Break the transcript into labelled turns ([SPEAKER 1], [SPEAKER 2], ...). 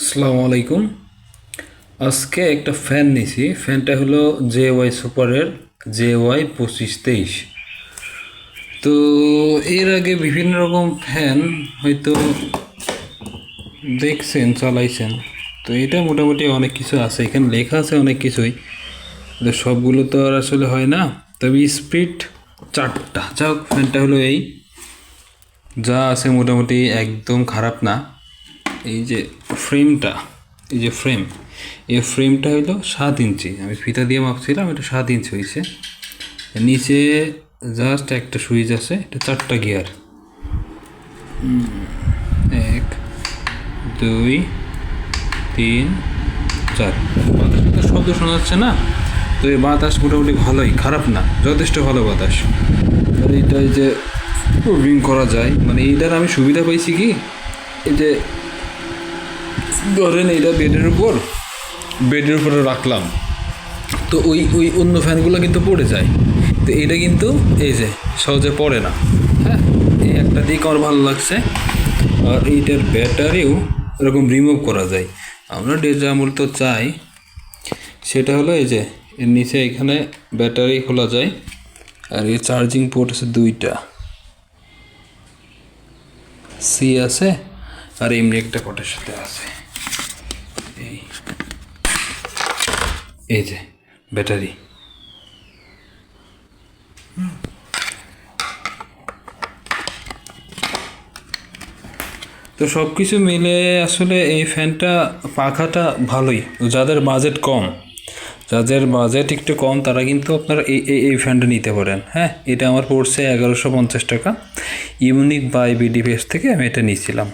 [SPEAKER 1] আসসালামু আলাইকুম। আজকে একটা ফ্যান নিছি। ফ্যানটা হলো JY সুপারের JY 2523। তো এর আগে বিভিন্ন রকম ফ্যান হয়তো দেখছেন, চালাইছেন। তো এটা মোটামুটি অনেক কিছু আছে, এখানে লেখা আছে অনেক কিছুই, তো সবগুলো তো আর আসলে হয় না। তবে স্পিড 4টা। যাক, ফ্যানটা হলো এই যা আছে মোটামুটি একদম খারাপ না। এই যে ফ্রেমটা, এই যে এই ফ্রেমটা হলো 7 ইঞ্চি। আমি ফিতা দিয়ে মাপছিলাম, এটা 7 ইঞ্চি হয়েছে। নিচে জাস্ট একটা সুইচ আছে, এটা 4টা গিয়ার। 1 2 3 4। বাতাস শব্দ শোনা যাচ্ছে না? তো এই বাতাস মোটামুটি ভালোই, খারাপ না, যথেষ্ট ভালো বাতাস। আর এইটা এই যে রিং করা যায়, মানে এইটার আমি সুবিধা পাইছি কি, এই যে ধরেন এইটা বেডের উপরে রাখলাম, তো ওই ওই অন্য ফ্যানগুলো কিন্তু পড়ে যায়। তো এটা কিন্তু এই যে সহজে পড়ে না। হ্যাঁ, এই একটা দিক আমার ভালো লাগছে। আর এইটার ব্যাটারিও এরকম রিমুভ করা যায়। আমরা যা মূলত চাই সেটা হলো এই যে এর নিচে এখানে ব্যাটারি খোলা যায়। আর এই চার্জিং পোর্ট আছে 2টা, সি আছে আর এমনি একটা পোর্টের সাথে আছে। এই যে ব্যাটারি। তো সব কিছু মিলে আসলে এই ফ্যানটা, পাখাটা ভালোই। যাদের বাজেট কম, যাদের বাজেট একটু কম, তারা কিন্তু আপনারা এই ফ্যানটা নিতে পারেন। হ্যাঁ, এটা আমার পড়ছে 1150 টাকা। ইউনিক বাই বিডি পেজ থেকে আমি এটা নিয়েছিলাম।